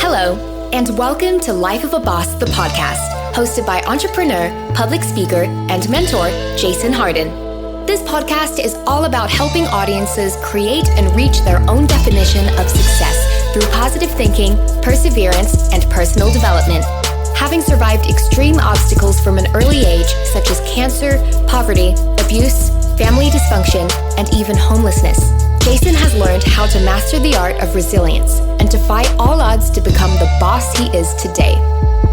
Hello, and welcome to Life of a Boss, the podcast, hosted by entrepreneur, public speaker, and mentor, Jason Hardin. This podcast is all about helping audiences create and reach their own definition of success through positive thinking, perseverance, and personal development. Having survived extreme obstacles from an early age, such as cancer, poverty, abuse, family dysfunction, and even homelessness, Jason has learned how to master the art of resilience and defy all odds to become the boss he is today.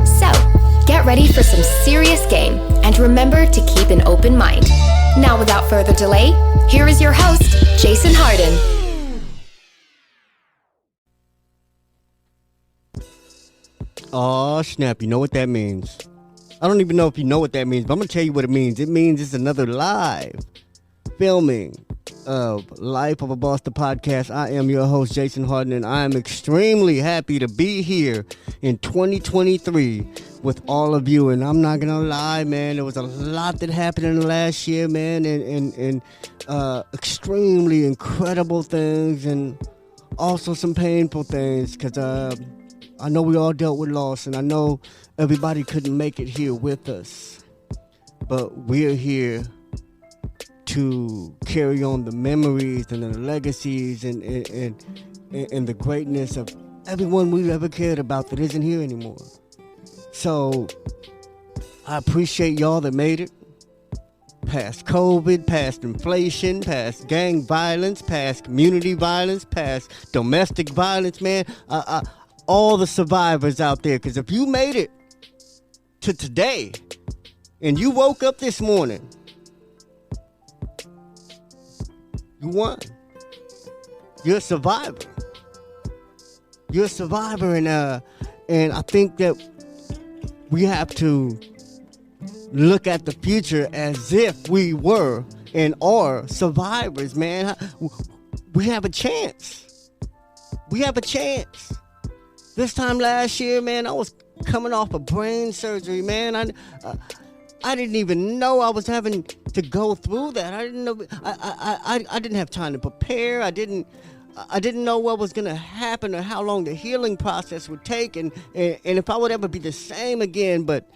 So, get ready for some serious game and remember to keep an open mind. Now, without further delay, here is your host, Jason Hardin. Oh, snap. You know what that means. I don't even know if you know what that means, but I'm going to tell you what it means. It means it's another live filming of Life of a Boss, the podcast. I am your host, Jason Hardin, and I am extremely happy to be here in 2023 with all of you. And I'm not going to lie, man, there was a lot that happened in the last year, man, and extremely incredible things and also some painful things because I know we all dealt with loss, and I know everybody couldn't make it here with us, but we're here to carry on the memories and the legacies and the greatness of everyone we've ever cared about that isn't here anymore. So I appreciate y'all that made it past COVID, past inflation, past gang violence, past community violence, past domestic violence, man. All the survivors out there, because if you made it to today and you woke up this morning, you won. You're a survivor. You're a survivor, and I think that we have to look at the future as if we were and are survivors, man. We have a chance. We have a chance. This time last year, man, I was coming off of brain surgery, man. I didn't even know I was having to go through that. I didn't know. I didn't have time to prepare. I didn't know what was gonna happen or how long the healing process would take, and if I would ever be the same again. But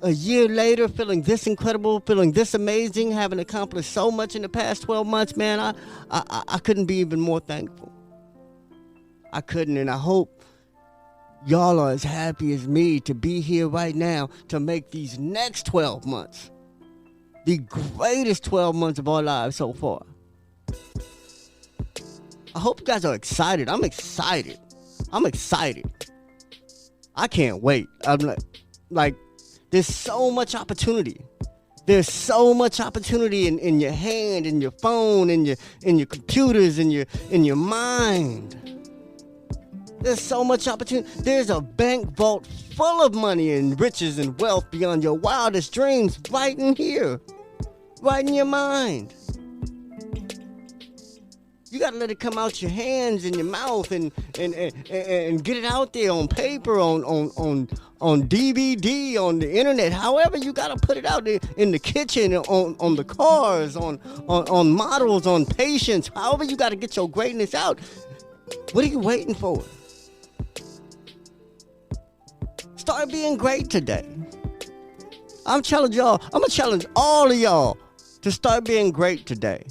a year later, feeling this incredible, feeling this amazing, having accomplished so much in the past 12 months, man, I couldn't be even more thankful. I couldn't, and I hope y'all are as happy as me to be here right now to make these next 12 months the greatest 12 months of our lives so far. I hope you guys are excited. I'm excited. I can't wait. I'm like there's so much opportunity. There's so much opportunity in your hand, in your phone, in your computers, in your mind. There's so much opportunity. There's a bank vault full of money and riches and wealth beyond your wildest dreams right in here. Right in your mind. You gotta let it come out your hands and your mouth and get it out there on paper, on DVD, on the internet. However you gotta put it out there in the kitchen, on the cars, on models, on patients. However you gotta get your greatness out. What are you waiting for? Start being great today. I'm challenging y'all. I'm gonna challenge all of y'all to start being great today.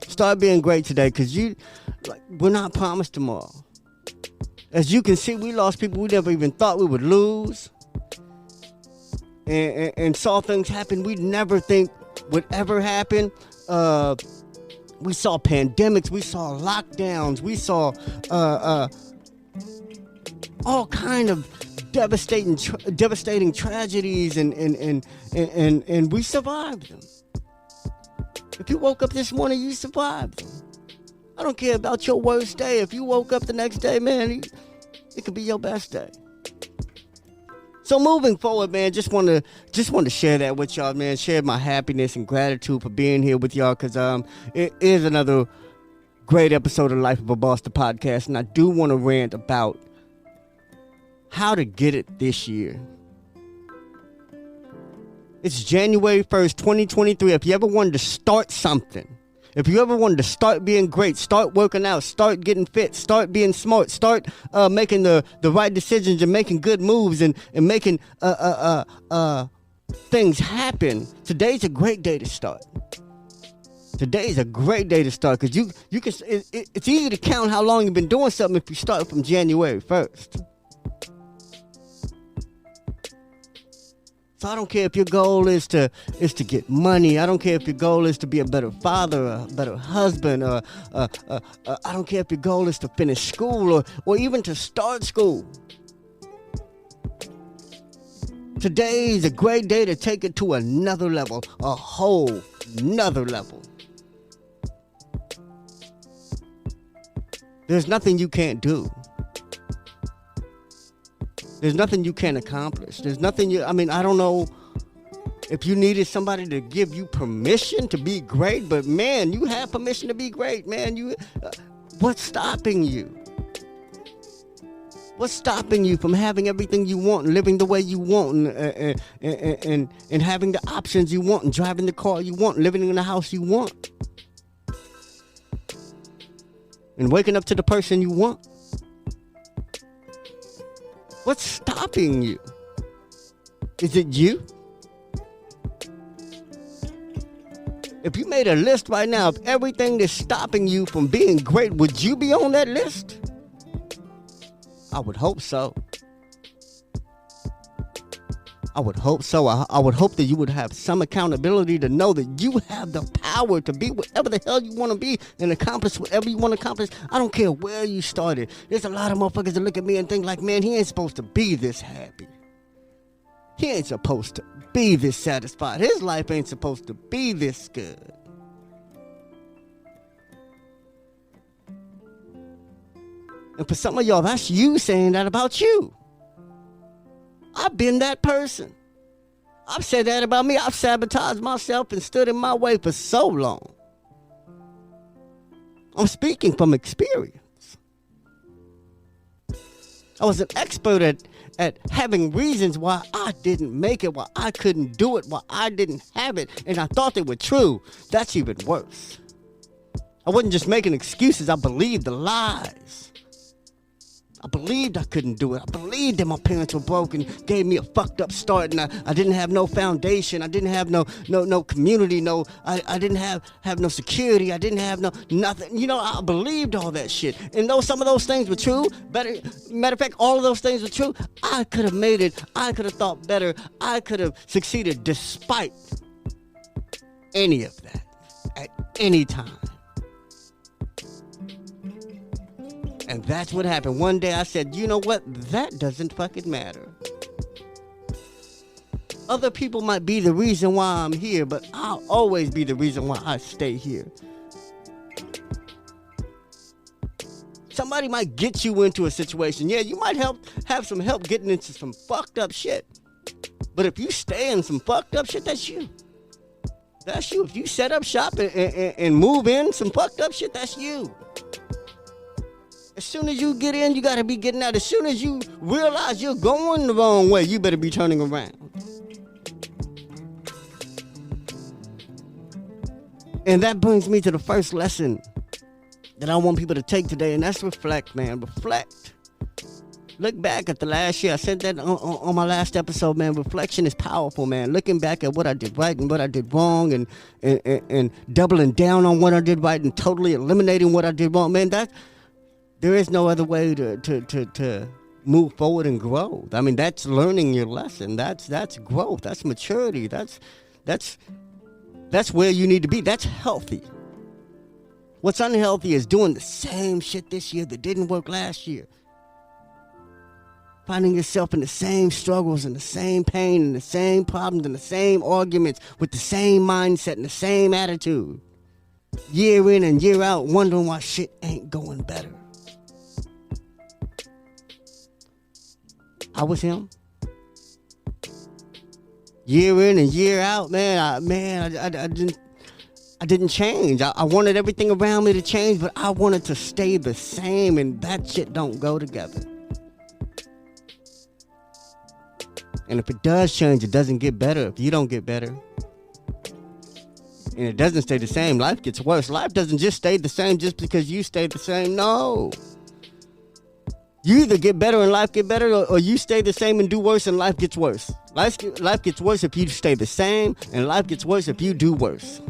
Start being great today, because we're not promised tomorrow. As you can see, we lost people we never even thought we would lose, and saw things happen we never think would ever happen. We saw pandemics, we saw lockdowns, we saw all kind of devastating tragedies, and we survived them. If you woke up this morning, you survived them. I don't care about your worst day. If you woke up the next day, man, it could be your best day. So moving forward, man, just want to share that with y'all, man. Share my happiness and gratitude for being here with y'all, because it is another great episode of Life of a Boss, the podcast, and I do want to rant about how to get it this year. It's January 1st, 2023. If you ever wanted to start something, If you ever wanted to start being great, start working out, start getting fit, start being smart, start making the right decisions and making good moves and making things happen, today's a great day to start. Today's a great day to start because you can. It's easy to count how long you've been doing something if you start from January 1st. So I don't care if your goal is to get money. I don't care if your goal is to be a better father, a better husband, or I don't care if your goal is to finish school or even to start school. Today's a great day to take it to another level, a whole nother level. There's nothing you can't do. There's nothing you can't accomplish. There's nothing I don't know if you needed somebody to give you permission to be great, but man, you have permission to be great, man. What's stopping you? What's stopping you from having everything you want and living the way you want and having the options you want and driving the car you want and living in the house you want and waking up to the person you want? What's stopping you? Is it you? If you made a list right now of everything that's stopping you from being great, would you be on that list? I would hope so. I would hope so. I would hope that you would have some accountability to know that you have the power to be whatever the hell you want to be and accomplish whatever you want to accomplish. I don't care where you started. There's a lot of motherfuckers that look at me and think like, man, he ain't supposed to be this happy. He ain't supposed to be this satisfied. His life ain't supposed to be this good. And for some of y'all, that's you saying that about you. I've been that person. I've said that about me. I've sabotaged myself and stood in my way for so long. I'm speaking from experience. I was an expert at having reasons why I didn't make it, why I couldn't do it, why I didn't have it, and I thought they were true. That's even worse. I wasn't just making excuses. I believed the lies. I believed I couldn't do it. I believed that my parents were broken, gave me a fucked up start, and I didn't have no foundation. I didn't have no community. I didn't have no security. I didn't have nothing. I believed all that shit. And though some of those things were true, matter of fact, all of those things were true, I could have made it. I could have thought better. I could have succeeded despite any of that at any time. And that's what happened. One day I said, you know what? That doesn't fucking matter. Other people might be the reason why I'm here, but I'll always be the reason why I stay here. Somebody might get you into a situation. Yeah, you might have some help getting into some fucked up shit. But if you stay in some fucked up shit, that's you. That's you. If you set up shop and move in some fucked up shit, that's you. As soon as you get in, you gotta be getting out. As soon as you realize you're going the wrong way, you better be turning around. And that brings me to the first lesson that I want people to take today, and that's reflect, man. Reflect. Look back at the last year. I said that on my last episode, man. Reflection is powerful, man. Looking back at what I did right and what I did wrong and doubling down on what I did right and totally eliminating what I did wrong, man. There is no other way to move forward and grow. I mean, that's learning your lesson. That's growth. That's maturity. That's where you need to be. That's healthy. What's unhealthy is doing the same shit this year that didn't work last year. Finding yourself in the same struggles and the same pain and the same problems and the same arguments with the same mindset and the same attitude. Year in and year out, wondering why shit ain't going better. I was him. Year in and year out, man. I didn't change. I wanted everything around me to change, but I wanted to stay the same, and that shit don't go together. And if it does change, it doesn't get better if you don't get better. And it doesn't stay the same. Life gets worse. Life doesn't just stay the same just because you stay the same. No. You either get better and life get better, or you stay the same and do worse and life gets worse. Life gets worse if you stay the same, and life gets worse if you do worse.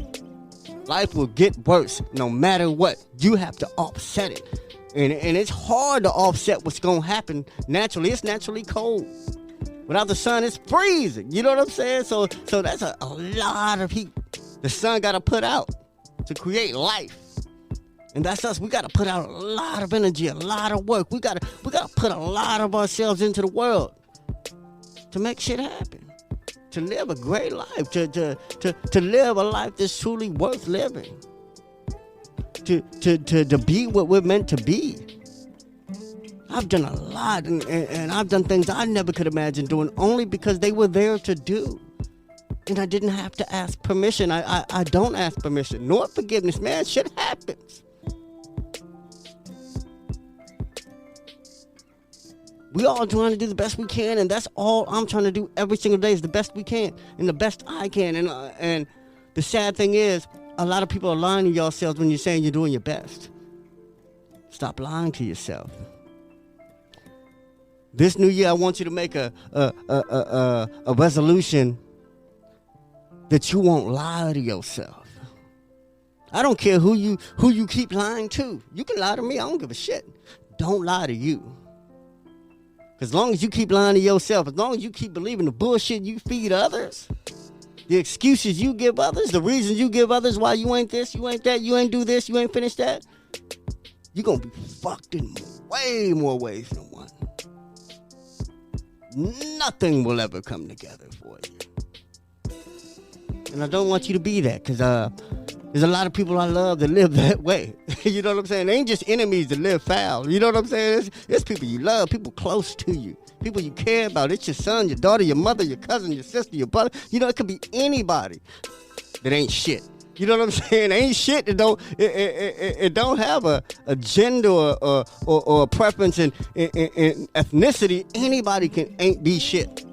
Life will get worse no matter what. You have to offset it. And it's hard to offset what's going to happen naturally. It's naturally cold. Without the sun, it's freezing. You know what I'm saying? So that's a lot of heat the sun got to put out to create life. And that's us. We got to put out a lot of energy, a lot of work. We got to put a lot of ourselves into the world to make shit happen. To live a great life. To live a life that's truly worth living. To be what we're meant to be. I've done a lot, and I've done things I never could imagine doing only because they were there to do. And I didn't have to ask permission. I don't ask permission, nor forgiveness. Man, shit happens. We all trying to do the best we can, and that's all I'm trying to do every single day is the best we can and the best I can. And the sad thing is, a lot of people are lying to yourselves when you're saying you're doing your best. Stop lying to yourself. This new year, I want you to make a resolution that you won't lie to yourself. I don't care who you keep lying to. You can lie to me. I don't give a shit. Don't lie to you. As long as you keep lying to yourself, as long as you keep believing the bullshit you feed others, the excuses you give others, the reasons you give others why you ain't this, you ain't that, you ain't do this, you ain't finish that, you're going to be fucked in way more ways than one. Nothing will ever come together for you. And I don't want you to be that, because there's a lot of people I love that live that way. You know what I'm saying? They ain't just enemies that live foul. You know what I'm saying? It's people you love, people close to you, people you care about. It's your son, your daughter, your mother, your cousin, your sister, your brother. You know, it could be anybody that ain't shit. You know what I'm saying? Ain't shit that don't have a gender or a preference in ethnicity. Anybody ain't be shit.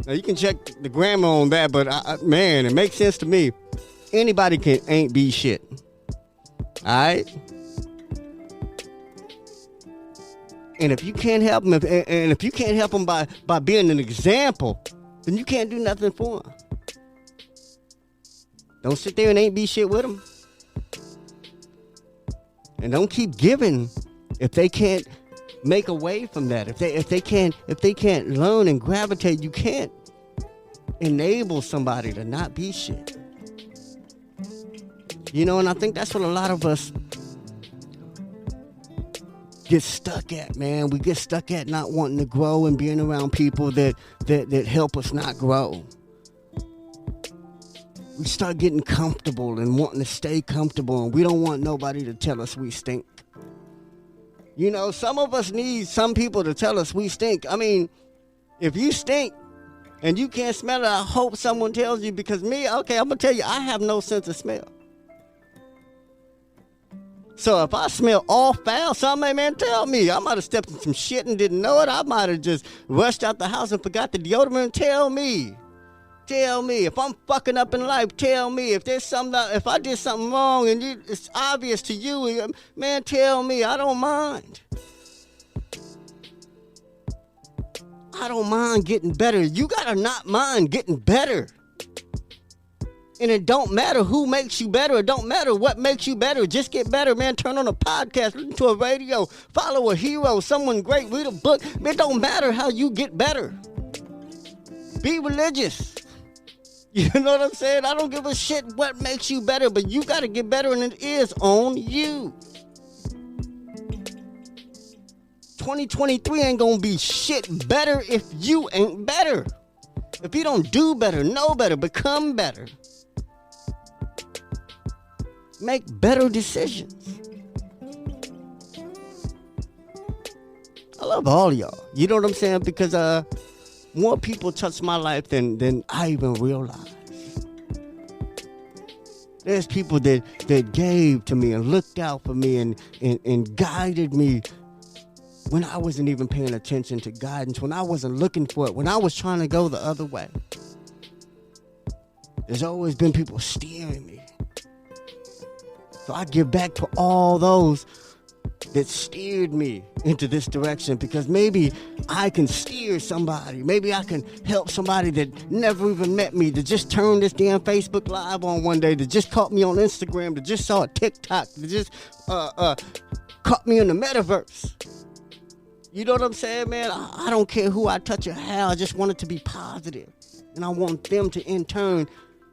Now you can check the grammar on that, but man, it makes sense to me. Anybody ain't be shit. All right? And if you can't help them, and if you can't help them by being an example, then you can't do nothing for them. Don't sit there and ain't be shit with them. And don't keep giving if they can't make a way from that. If they can't learn and gravitate, you can't enable somebody to not be shit. You know, and I think that's what a lot of us get stuck at, man. We get stuck at not wanting to grow and being around people that help us not grow. We start getting comfortable and wanting to stay comfortable, and we don't want nobody to tell us we stink. You know, some of us need some people to tell us we stink. I mean, if you stink and you can't smell it, I hope someone tells you, because me, okay, I'm going to tell you, I have no sense of smell. So if I smell all foul, somebody, man, tell me. I might have stepped in some shit and didn't know it. I might have just rushed out the house and forgot the deodorant. Tell me. Tell me. If I'm fucking up in life, tell me. If there's something, if I did something wrong and it's obvious to you, man, tell me. I don't mind. I don't mind getting better. You gotta not mind getting better. And it don't matter who makes you better. It don't matter what makes you better. Just get better, man. Turn on a podcast, listen to a radio, follow a hero, someone great, read a book. It don't matter how you get better. Be religious. You know what I'm saying? I don't give a shit what makes you better, but you got to get better, and it is on you. 2023 ain't going to be shit better if you ain't better. If you don't do better, know better, become better. Make better decisions. I love all of y'all. You know what I'm saying? Because more people touch my life than I even realized. There's people that gave to me and looked out for me and guided me when I wasn't even paying attention to guidance, when I wasn't looking for it, when I was trying to go the other way. There's always been people steering me. So I give back to all those that steered me into this direction, because maybe I can steer somebody. Maybe I can help somebody that never even met me, that just turned this damn Facebook Live on one day, that just caught me on Instagram, that just saw a TikTok, that just caught me in the metaverse. You know what I'm saying, man? I don't care who I touch or how. I just want it to be positive. And I want them to, in turn,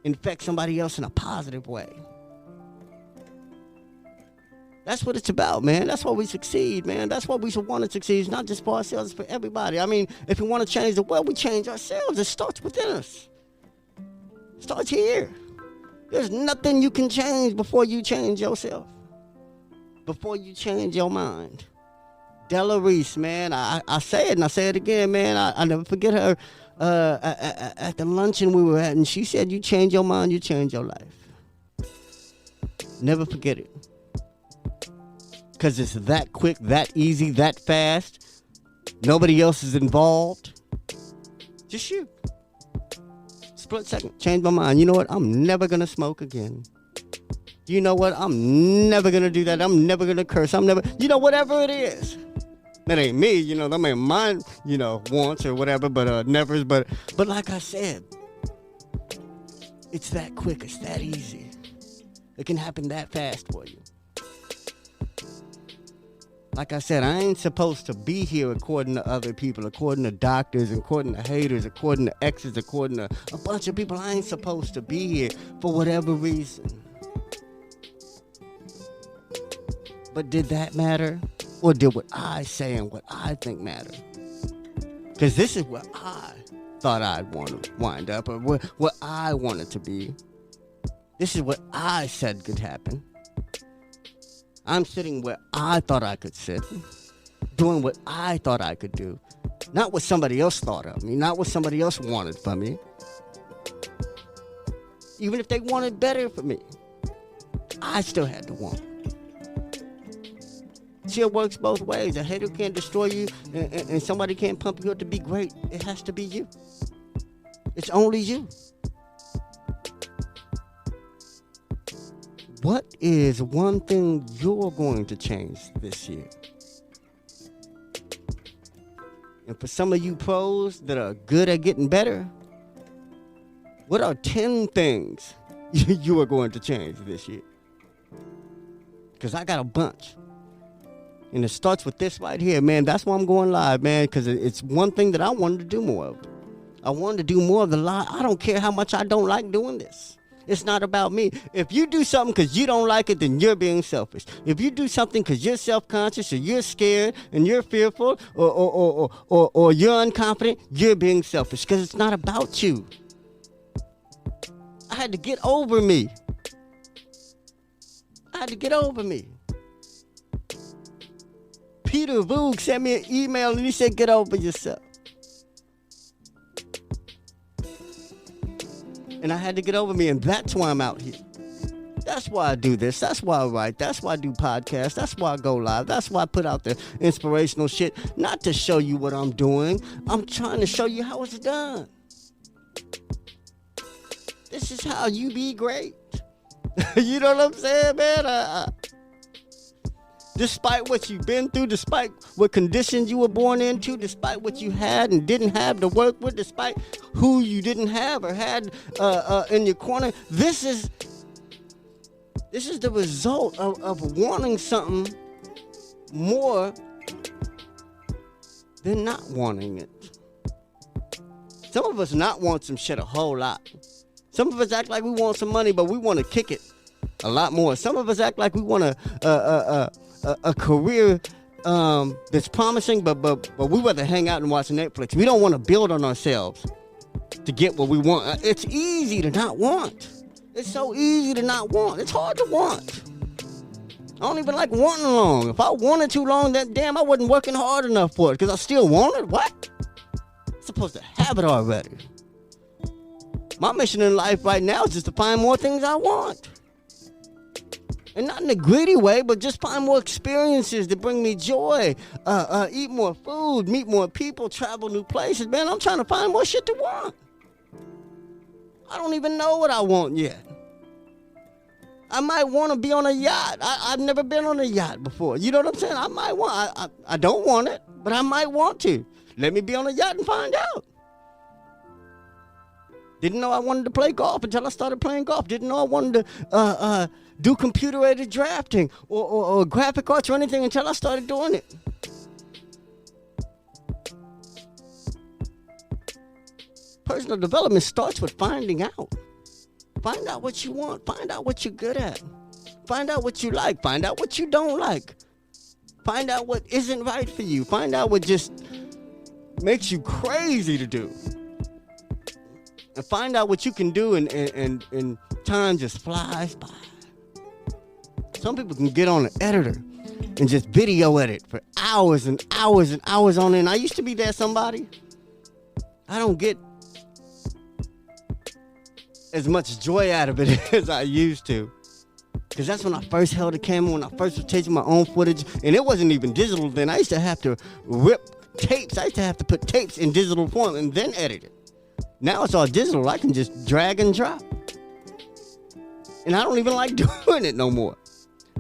infect somebody else in a positive way. That's what it's about, man. That's why we succeed, man. That's why we should want to succeed. It's not just for ourselves, it's for everybody. I mean, if we want to change the world, we change ourselves. It starts within us. It starts here. There's nothing you can change before you change yourself. Before you change your mind. Della Reese, man. I say it and I say it again, man. I never forget her at the luncheon we were at, and she said, you change your mind, you change your life. Never forget it. Because it's that quick, that easy, that fast. Nobody else is involved. Just you. Split second. Change my mind. You know what? I'm never going to smoke again. You know what? I'm never going to do that. I'm never going to curse. Whatever it is. That ain't me, that ain't mine, wants or whatever, but never. But like I said, it's that quick. It's that easy. It can happen that fast for you. Like I said, I ain't supposed to be here according to other people, according to doctors, according to haters, according to exes, according to a bunch of people. I ain't supposed to be here for whatever reason. But did that matter? Or did what I say and what I think matter? Because this is where I thought I'd want to wind up, or what I wanted to be. This is what I said could happen. I'm sitting where I thought I could sit, doing what I thought I could do, not what somebody else thought of me, not what somebody else wanted from me, even if they wanted better for me. I still had to want. See, it works both ways. A hater can't destroy you, and somebody can't pump you up to be great. It has to be you. It's only you. What is one thing you're going to change this year? And for some of you pros that are good at getting better, what are 10 things you are going to change this year? Because I got a bunch. And it starts with this right here, man. That's why I'm going live, man, because it's one thing that I wanted to do more of. I wanted to do more of the live. I don't care how much I don't like doing this. It's not about me. If you do something because you don't like it, then you're being selfish. If you do something because you're self-conscious or you're scared and you're fearful or you're unconfident, you're being selfish, because it's not about you. I had to get over me. Peter Voog sent me an email and he said, get over yourself. And I had to get over me, and that's why I'm out here. That's why I do this. That's why I write. That's why I do podcasts. That's why I go live. That's why I put out the inspirational shit. Not to show you what I'm doing. I'm trying to show you how it's done. This is how you be great. You know what I'm saying, man? Despite what you've been through, despite what conditions you were born into, despite what you had and didn't have to work with, despite who you didn't have or had in your corner, this is the result of wanting something more than not wanting it. Some of us not want some shit a whole lot. Some of us act like we want some money, but we want to kick it a lot more. Some of us act like we want a career that's promising, but we rather hang out and watch Netflix. We don't want to build on ourselves to get what we want. It's easy to not want. It's so easy to not want. It's hard to want. I don't even like wanting long. If I wanted too long, then damn, I wasn't working hard enough for it, because I still want it. What? I'm supposed to have it already. My mission in life right now is just to find more things I want. And not in a greedy way, but just find more experiences that bring me joy. Eat more food, meet more people, travel new places. Man, I'm trying to find more shit to want. I don't even know what I want yet. I might want to be on a yacht. I've never been on a yacht before. You know what I'm saying? I might want. I don't want it, but I might want to. Let me be on a yacht and find out. Didn't know I wanted to play golf until I started playing golf. Didn't know I wanted to do computer-aided drafting or graphic arts or anything until I started doing it. Personal development starts with finding out. Find out what you want. Find out what you're good at. Find out what you like. Find out what you don't like. Find out what isn't right for you. Find out what just makes you crazy to do. And find out what you can do, and time just flies by. Some people can get on an editor and just video edit for hours and hours and hours on end. I used to be that somebody. I don't get as much joy out of it as I used to. Because that's when I first held a camera, when I first was taking my own footage. And it wasn't even digital then. I used to have to rip tapes. I used to have to put tapes in digital form and then edit it. Now it's all digital. I can just drag and drop. And I don't even like doing it no more.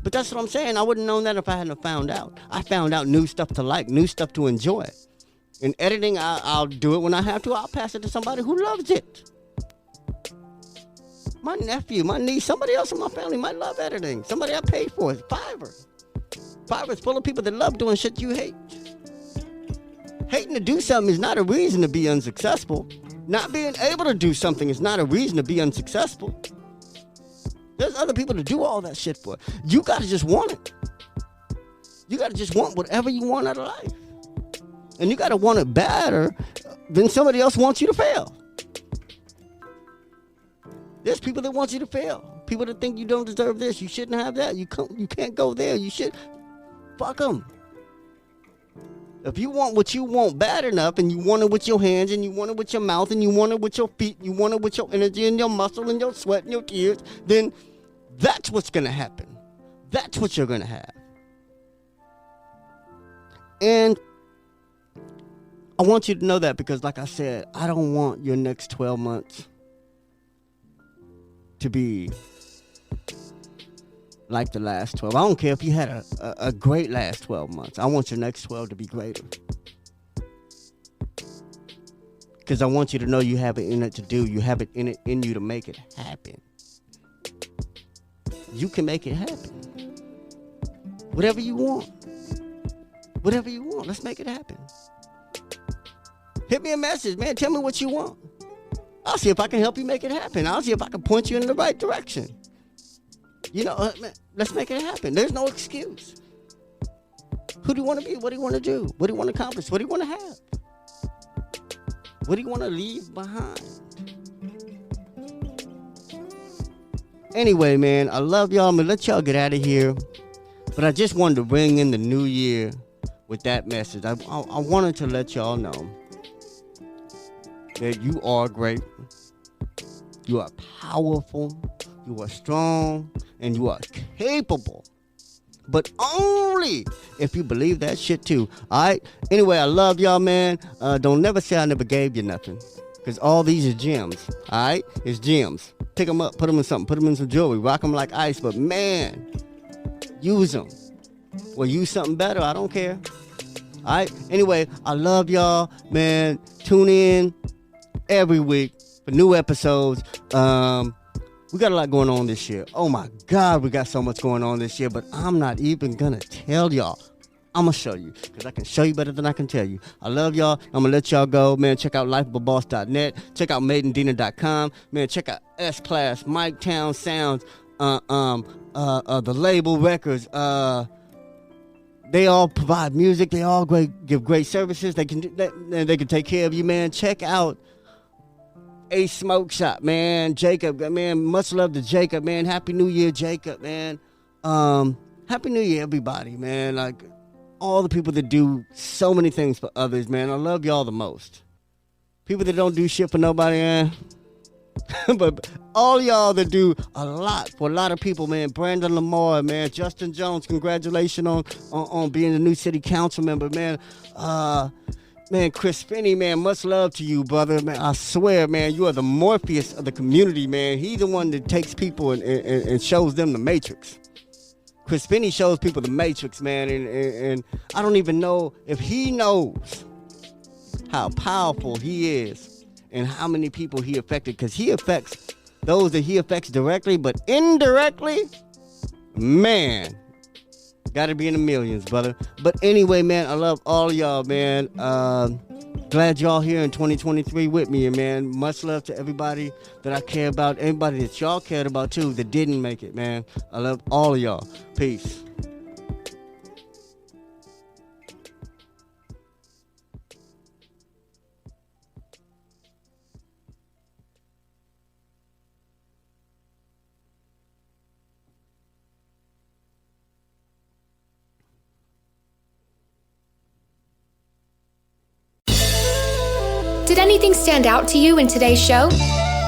But that's what I'm saying. I wouldn't have known that if I hadn't found out. I found out new stuff to like, new stuff to enjoy. In editing, I'll do it when I have to. I'll pass it to somebody who loves it. My nephew, my niece, somebody else in my family might love editing. Somebody I paid for it. Fiverr. Fiverr's full of people that love doing shit you hate. Hating to do something is not a reason to be unsuccessful. Not being able to do something is not a reason to be unsuccessful. There's other people to do all that shit for. You gotta just want it. You gotta just want whatever you want out of life. And you gotta want it better than somebody else wants you to fail. There's people that want you to fail. People that think you don't deserve this. You shouldn't have that. You can't go there. You should. Fuck them. If you want what you want bad enough, and you want it with your hands, and you want it with your mouth, and you want it with your feet, you want it with your energy and your muscle and your sweat and your tears, then that's what's going to happen. That's what you're going to have. And I want you to know that because, like I said, I don't want your next 12 months to be like the last 12. I don't care if you had a great last 12 months. I want your next 12 to be greater. Because I want you to know you have it in it to do. You have it in you to make it happen. You can make it happen. Whatever you want. Whatever you want. Let's make it happen. Hit me a message, man. Tell me what you want. I'll see if I can help you make it happen. I'll see if I can point you in the right direction. You know, man, let's make it happen. There's no excuse. Who do you want to be? What do you want to do? What do you want to accomplish? What do you want to have? What do you want to leave behind? Anyway, man, I love y'all. I'm going to let y'all get out of here. But I just wanted to ring in the new year with that message. I wanted to let y'all know that you are great. You are powerful. You are strong. And you are capable. But only if you believe that shit too. Alright? Anyway, I love y'all, man. Don't never say I never gave you nothing. Because all these are gems. Alright? It's gems. Pick them up. Put them in something. Put them in some jewelry. Rock them like ice. But man, use them. Or use something better. I don't care. Alright? Anyway, I love y'all, man. Tune in every week for new episodes. We got a lot going on this year. Oh my God, we got so much going on this year, but I'm not even gonna tell y'all. I'm gonna show you, because I can show you better than I can tell you. I love y'all. I'm gonna let y'all go. Man, check out lifeofaboss.net. Check out maidandina.com. Man, check out S-Class, Mike Town Sounds, the label records. They all provide music. They all give great services. They can take care of you, man. Check out A Smoke Shop, man. Jacob, man, much love to Jacob, man. Happy New Year, Jacob, man. Happy New Year, everybody, man. Like, all the people that do so many things for others, man. I love y'all the most. People that don't do shit for nobody, man. But all y'all that do a lot for a lot of people, man. Brandon Lamar, man. Justin Jones, congratulations on being the new city council member, man. Man, Chris Finney, man, much love to you, brother. Man, I swear, man, you are the Morpheus of the community, man. He's the one that takes people and shows them the Matrix. Chris Finney shows people the Matrix, man, and I don't even know if he knows how powerful he is and how many people he affected, because he affects those that he affects directly, but indirectly, man, gotta be in the millions, brother. But anyway, man, I love all of y'all, man. Glad y'all here in 2023 with me, and man, much love to everybody that I care about, everybody that y'all cared about too that didn't make it, man. I love all of y'all. Peace. Did anything stand out to you in today's show?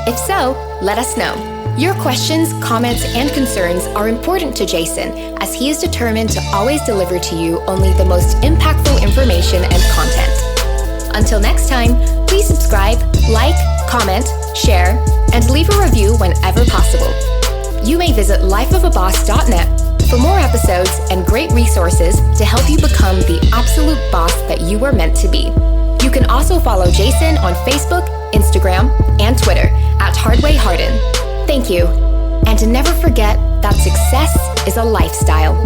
If so, let us know. Your questions, comments, and concerns are important to Jason, as he is determined to always deliver to you only the most impactful information and content. Until next time, please subscribe, like, comment, share, and leave a review whenever possible. You may visit lifeofaboss.net for more episodes and great resources to help you become the absolute boss that you were meant to be. You can also follow Jason on Facebook, Instagram, and Twitter at Hardin. Thank you. And to never forget that success is a lifestyle.